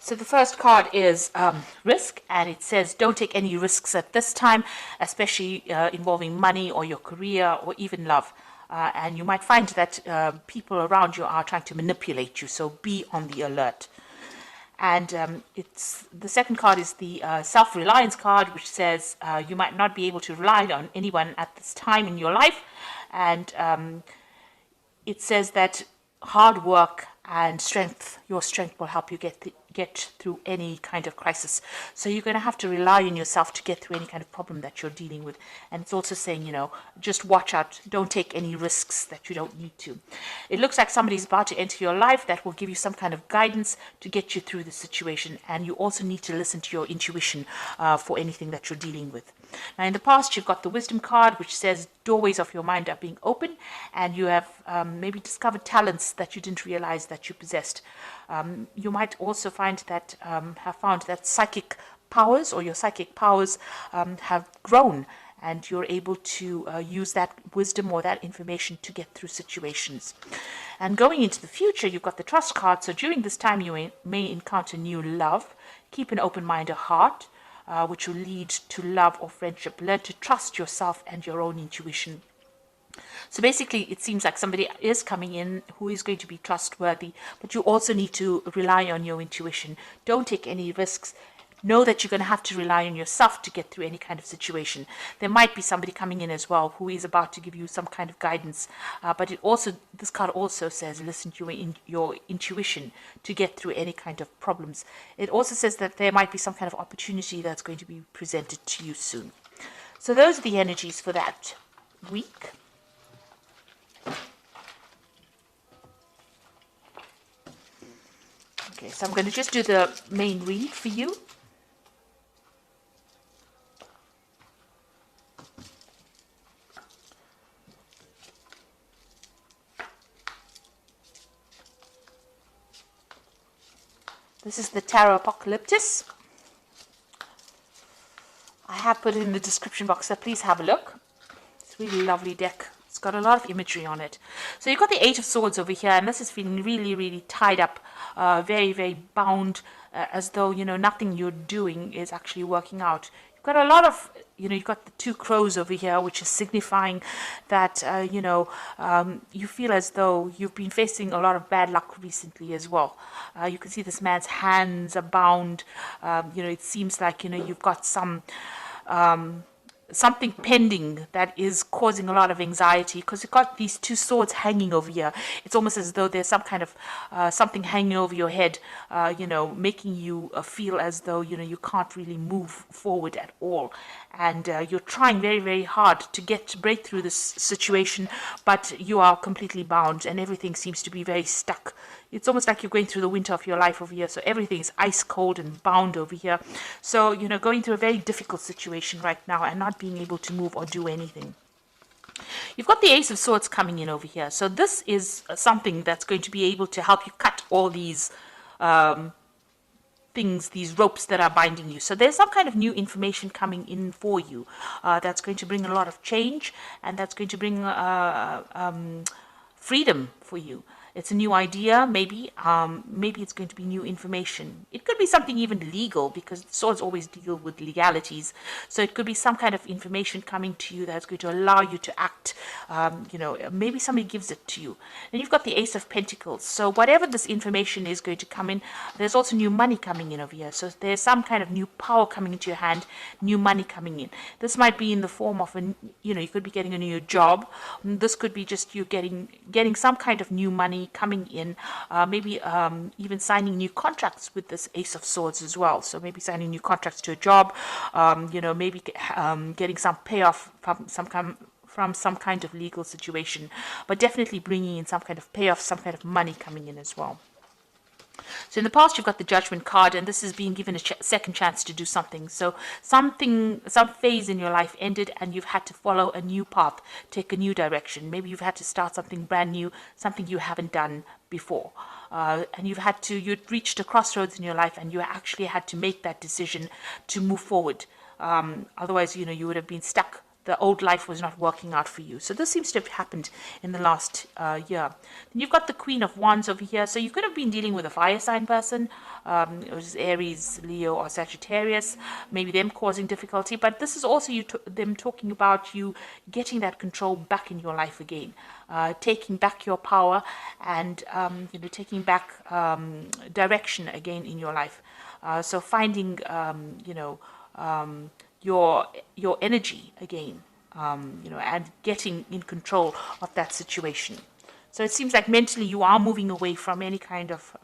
So the first card is risk, and it says don't take any risks at this time, especially involving money or your career or even love. And you might find that people around you are trying to manipulate you, so be on the alert. And it's the second card is the self-reliance card, which says you might not be able to rely on anyone at this time in your life, and it says that hard work and your strength will help you get through any kind of crisis. So you're going to have to rely on yourself to get through any kind of problem that you're dealing with. And it's also saying, just watch out. Don't take any risks that you don't need to. It looks like somebody's about to enter your life that will give you some kind of guidance to get you through the situation. And you also need to listen to your intuition for anything that you're dealing with. Now, in the past, you've got the wisdom card, which says doorways of your mind are being open, and you have maybe discovered talents that you didn't realize that you possessed. You might also have found that psychic powers or your psychic powers have grown, and you're able to use that wisdom or that information to get through situations. And going into the future, you've got the trust card. So during this time, you may encounter new love. Keep an open mind or heart, which will lead to love or friendship. Learn to trust yourself and your own intuition. So basically, it seems like somebody is coming in who is going to be trustworthy, but you also need to rely on your intuition. Don't take any risks. Know that you're going to have to rely on yourself to get through any kind of situation. There might be somebody coming in as well who is about to give you some kind of guidance, but this card also says listen to your intuition to get through any kind of problems. It also says that there might be some kind of opportunity that's going to be presented to you soon. So those are the energies for that week. Okay, so I'm going to just do the main read for you. This is the Tarot Apocalyptus. I have put it in the description box, so please have a look. It's a really lovely deck. It's got a lot of imagery on it. So you've got the Eight of Swords over here, and this is feeling really, really tied up, very, very bound, as though, nothing you're doing is actually working out. You've got a lot of, you've got the Two Crows over here, which is signifying that, you feel as though you've been facing a lot of bad luck recently as well. You can see this man's hands are bound. It seems like, you've got something pending that is causing a lot of anxiety, because you've got these two swords hanging over here. It's almost as though there's some kind of something hanging over your head, making you feel as though, you can't really move forward at all. And you're trying very, very hard to break through this situation, but you are completely bound and everything seems to be very stuck. It's almost like you're going through the winter of your life over here. So everything is ice cold and bound over here. So, going through a very difficult situation right now and not being able to move or do anything. You've got the Ace of Swords coming in over here. So this is something that's going to be able to help you cut all these things, these ropes that are binding you. So there's some kind of new information coming in for you that's going to bring a lot of change, and that's going to bring freedom for you. It's a new idea, maybe it's going to be new information. It could be something even legal, because swords always deal with legalities. So it could be some kind of information coming to you that's going to allow you to act. Maybe somebody gives it to you. Then you've got the Ace of Pentacles. So whatever this information is going to come in, there's also new money coming in over here. So there's some kind of new power coming into your hand, new money coming in. This might be in the form of you could be getting a new job. This could be just you getting some kind of new money coming in, maybe even signing new contracts with this Ace of Swords as well. So maybe signing new contracts to a job, maybe getting some payoff from some kind of legal situation, but definitely bringing in some kind of payoff, some kind of money coming in as well. So in the past, you've got the Judgment card, and this is being given a second chance to do something. So some phase in your life ended, and you've had to follow a new path, take a new direction. Maybe you've had to start something brand new, something you haven't done before. And you'd reached a crossroads in your life, and you actually had to make that decision to move forward. Otherwise, you would have been stuck the old life was not working out for you. So this seems to have happened in the last year. Then you've got the Queen of Wands over here. So you could have been dealing with a fire sign person, it was Aries, Leo, or Sagittarius, maybe them causing difficulty. But this is also them talking about you getting that control back in your life again, taking back your power, and taking back direction again in your life. So finding your energy again, and getting in control of that situation. So it seems like mentally you are moving away from any kind of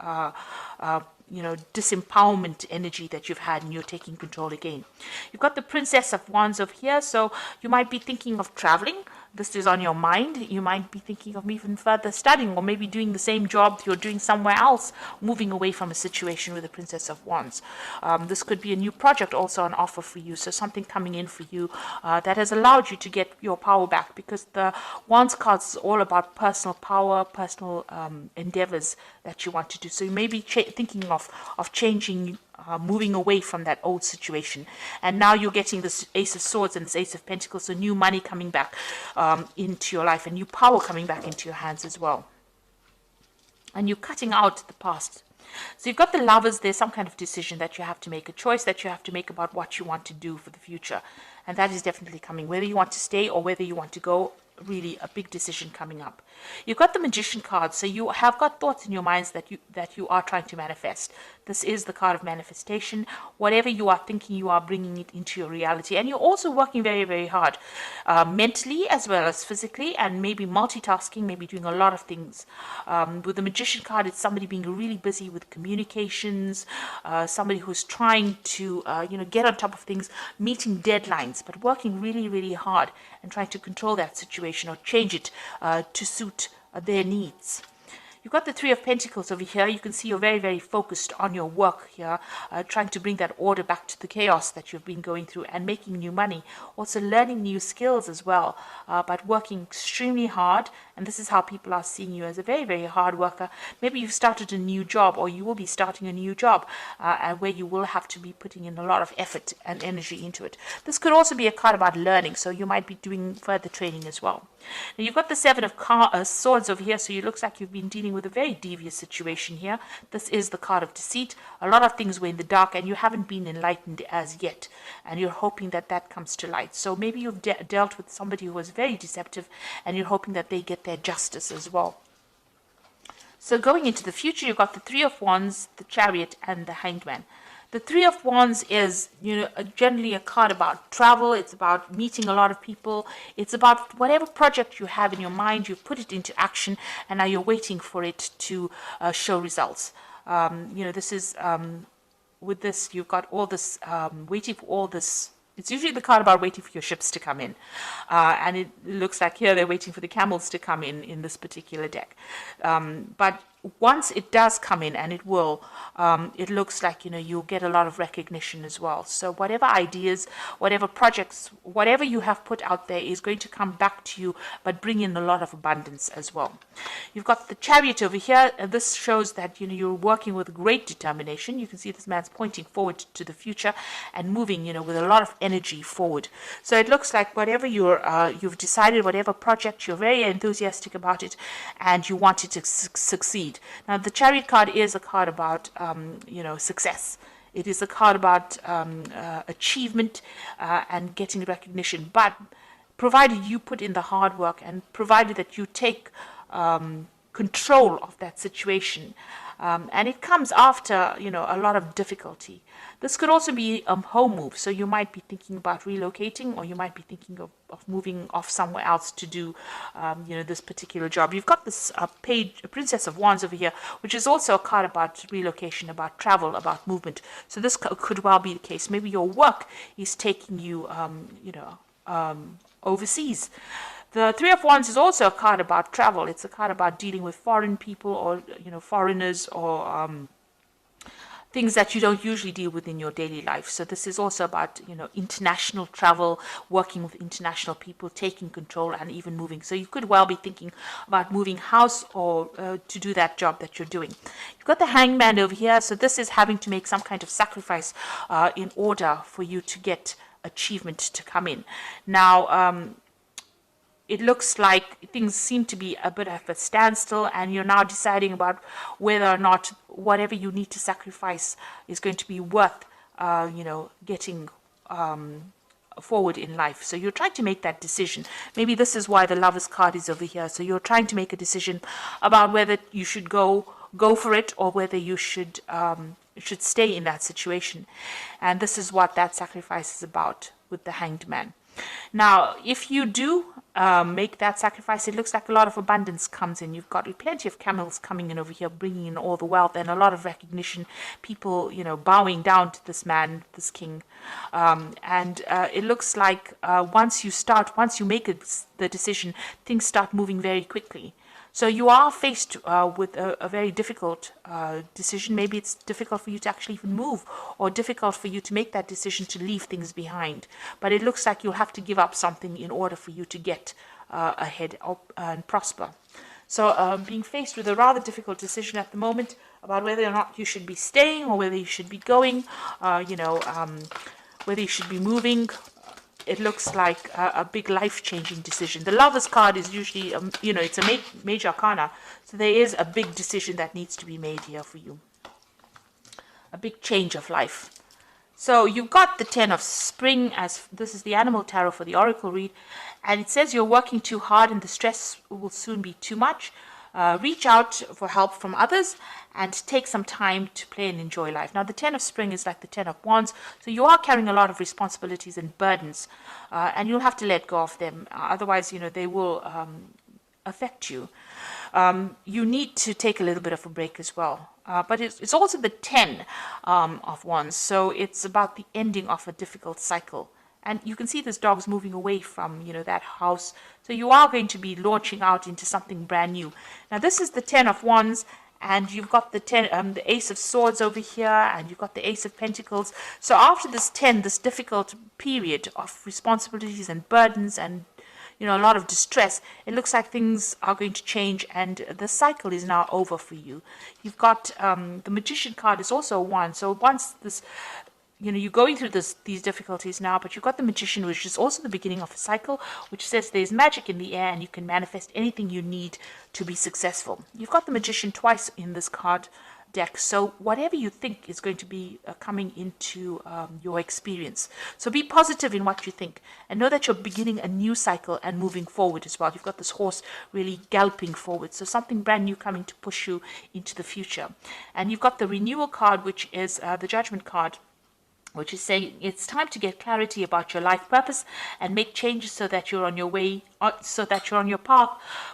disempowerment energy that you've had, and you're taking control again. You've got the Princess of Wands over here, so you might be thinking of traveling. This is on your mind. You might be thinking of even further studying, or maybe doing the same job you're doing somewhere else, moving away from a situation with the Princess of Wands. This could be a new project also on offer for you, so something coming in for you that has allowed you to get your power back, because the Wands card is all about personal power, personal endeavors that you want to do. So you may be thinking of changing, moving away from that old situation, and now you're getting this Ace of Swords and this Ace of Pentacles, so new money coming back into your life, and new power coming back into your hands as well, and you're cutting out the past. So you've got the Lovers. There's some kind of decision that you have to make, a choice that you have to make about what you want to do for the future, and that is definitely coming, whether you want to stay or whether you want to go. Really a big decision coming up. You've got the Magician card, so you have got thoughts in your minds that you are trying to manifest. This is the card of manifestation. Whatever you are thinking, you are bringing it into your reality, and you're also working very, very hard, mentally as well as physically, and maybe multitasking, maybe doing a lot of things. With the Magician card, it's somebody being really busy with communications, somebody who's trying to get on top of things, meeting deadlines, but working really, really hard and trying to control that situation or change it to suit their needs. You've got the Three of Pentacles over here. You can see you're very, very focused on your work here, trying to bring that order back to the chaos that you've been going through, and making new money. Also learning new skills as well, but working extremely hard. And this is how people are seeing you, as a very, very hard worker. Maybe you've started a new job, or you will be starting a new job, where you will have to be putting in a lot of effort and energy into it. This could also be a card about learning, so you might be doing further training as well. Now you've got the Seven of Swords over here, so it looks like you've been dealing with a very devious situation here. This is the card of deceit. A lot of things were in the dark, and you haven't been enlightened as yet, and you're hoping that that comes to light. So maybe you've dealt with somebody who was very deceptive, and you're hoping that they get their justice as well. So going into the future, you've got the Three of Wands, the Chariot, and the Hanged Man. The Three of Wands is, generally a card about travel. It's about meeting a lot of people. It's about whatever project you have in your mind, you've put it into action, and now you're waiting for it to show results. This is, with this, you've got all this, waiting for all this. It's usually the card about waiting for your ships to come in. And it looks like here they're waiting for the camels to come in this particular deck. But once it does come in, and it will, it looks like, you'll get a lot of recognition as well. So whatever ideas, whatever projects, whatever you have put out there is going to come back to you, but bring in a lot of abundance as well. You've got the Chariot over here. This shows that, you're working with great determination. You can see this man's pointing forward to the future and moving, with a lot of energy forward. So it looks like whatever you've decided, whatever project, you're very enthusiastic about it, and you want it to succeed. Now, the Chariot card is a card about, success. It is a card about achievement and getting recognition. But provided you put in the hard work, and provided that you take control of that situation, and it comes after, a lot of difficulty. This could also be a home move, so you might be thinking about relocating, or you might be thinking of moving off somewhere else to do, this particular job. You've got this Princess of Wands over here, which is also a card about relocation, about travel, about movement. So this could well be the case. Maybe your work is taking you, overseas. The Three of Wands is also a card about travel. It's a card about dealing with foreign people, or, foreigners, or things that you don't usually deal with in your daily life. So this is also about, international travel, working with international people, taking control, and even moving. So you could well be thinking about moving house, or to do that job that you're doing. You've got the Hangman over here. So this is having to make some kind of sacrifice in order for you to get achievement to come in. Now, it looks like things seem to be a bit of a standstill, and you're now deciding about whether or not whatever you need to sacrifice is going to be worth, getting forward in life. So you're trying to make that decision. Maybe this is why the Lovers card is over here. So you're trying to make a decision about whether you should go for it, or whether you should stay in that situation. And this is what that sacrifice is about with the Hanged Man. Now, if you do make that sacrifice, it looks like a lot of abundance comes in. You've got plenty of camels coming in over here, bringing in all the wealth and a lot of recognition. People, bowing down to this man, this king. And it looks like once you make the decision, things start moving very quickly. So you are faced with a very difficult decision. Maybe it's difficult for you to actually even move, or difficult for you to make that decision to leave things behind. But it looks like you'll have to give up something in order for you to get ahead and prosper. So being faced with a rather difficult decision at the moment about whether or not you should be staying, or whether you should be going, whether you should be moving. It looks like a big life-changing decision. The Lovers card is usually, it's a major arcana. So there is a big decision that needs to be made here for you. A big change of life. So you've got the 10 of Spring, as this is the animal tarot for the oracle read. And it says you're working too hard and the stress will soon be too much. Reach out for help from others and take some time to play and enjoy life. Now, the 10 of Spring is like the 10 of Wands, so you are carrying a lot of responsibilities and burdens, and you'll have to let go of them. Otherwise, they will affect you. You need to take a little bit of a break as well. But it's also the 10 of Wands, so it's about the ending of a difficult cycle. And you can see this dog's moving away from, that house. So you are going to be launching out into something brand new. Now, this is the 10 of Wands, and you've got the Ace of Swords over here, and you've got the Ace of Pentacles. So after this difficult period of responsibilities and burdens and, a lot of distress, it looks like things are going to change, and the cycle is now over for you. You've got the Magician card is also one. So once this... you're going through these difficulties now, but you've got the Magician, which is also the beginning of a cycle, which says there's magic in the air and you can manifest anything you need to be successful. You've got the Magician twice in this card deck, so whatever you think is going to be coming into your experience. So be positive in what you think, and know that you're beginning a new cycle and moving forward as well. You've got this horse really galloping forward, so something brand new coming to push you into the future. And you've got the Renewal card, which is the Judgment card, which is saying it's time to get clarity about your life purpose and make changes so that you're on your way, so that you're on your path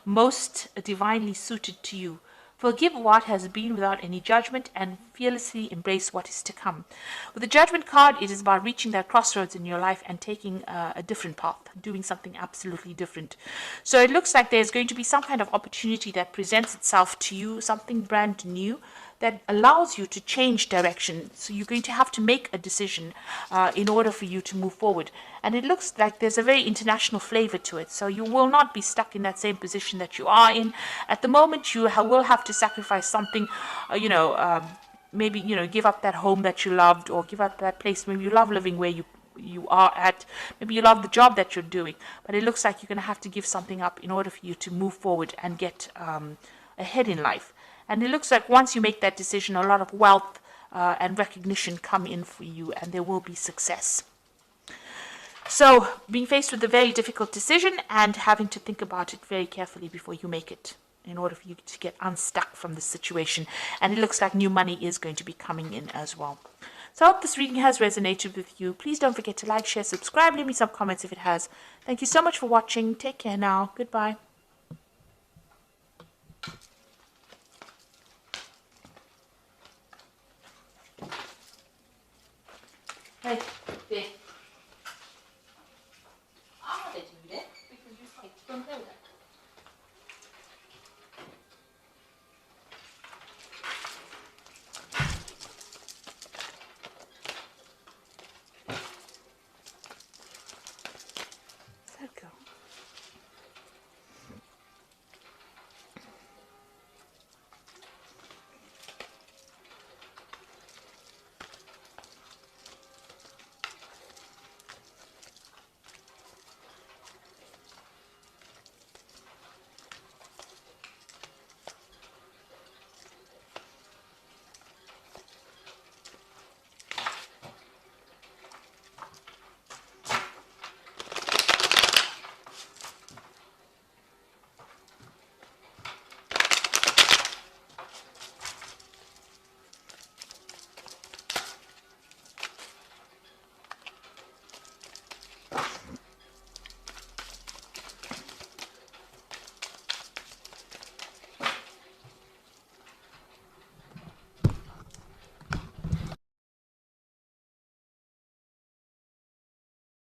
most divinely suited to you. Forgive what has been without any judgment and fearlessly embrace what is to come. With the Judgment card, it is about reaching that crossroads in your life and taking a different path, doing something absolutely different. So it looks like there's going to be some kind of opportunity that presents itself to you, something brand new, that allows you to change direction. So you're going to have to make a decision in order for you to move forward. And it looks like there's a very international flavor to it. So you will not be stuck in that same position that you are in. At the moment, you will have to sacrifice something, maybe, give up that home that you loved, or give up that place. Maybe you love living where you are at. Maybe you love the job that you're doing. But it looks like you're going to have to give something up in order for you to move forward and get ahead in life. And it looks like once you make that decision, a lot of wealth and recognition come in for you, and there will be success. So being faced with a very difficult decision and having to think about it very carefully before you make it, in order for you to get unstuck from this situation. And it looks like new money is going to be coming in as well. So I hope this reading has resonated with you. Please don't forget to like, share, subscribe, leave me some comments if it has. Thank you so much for watching. Take care now. Goodbye. Hey.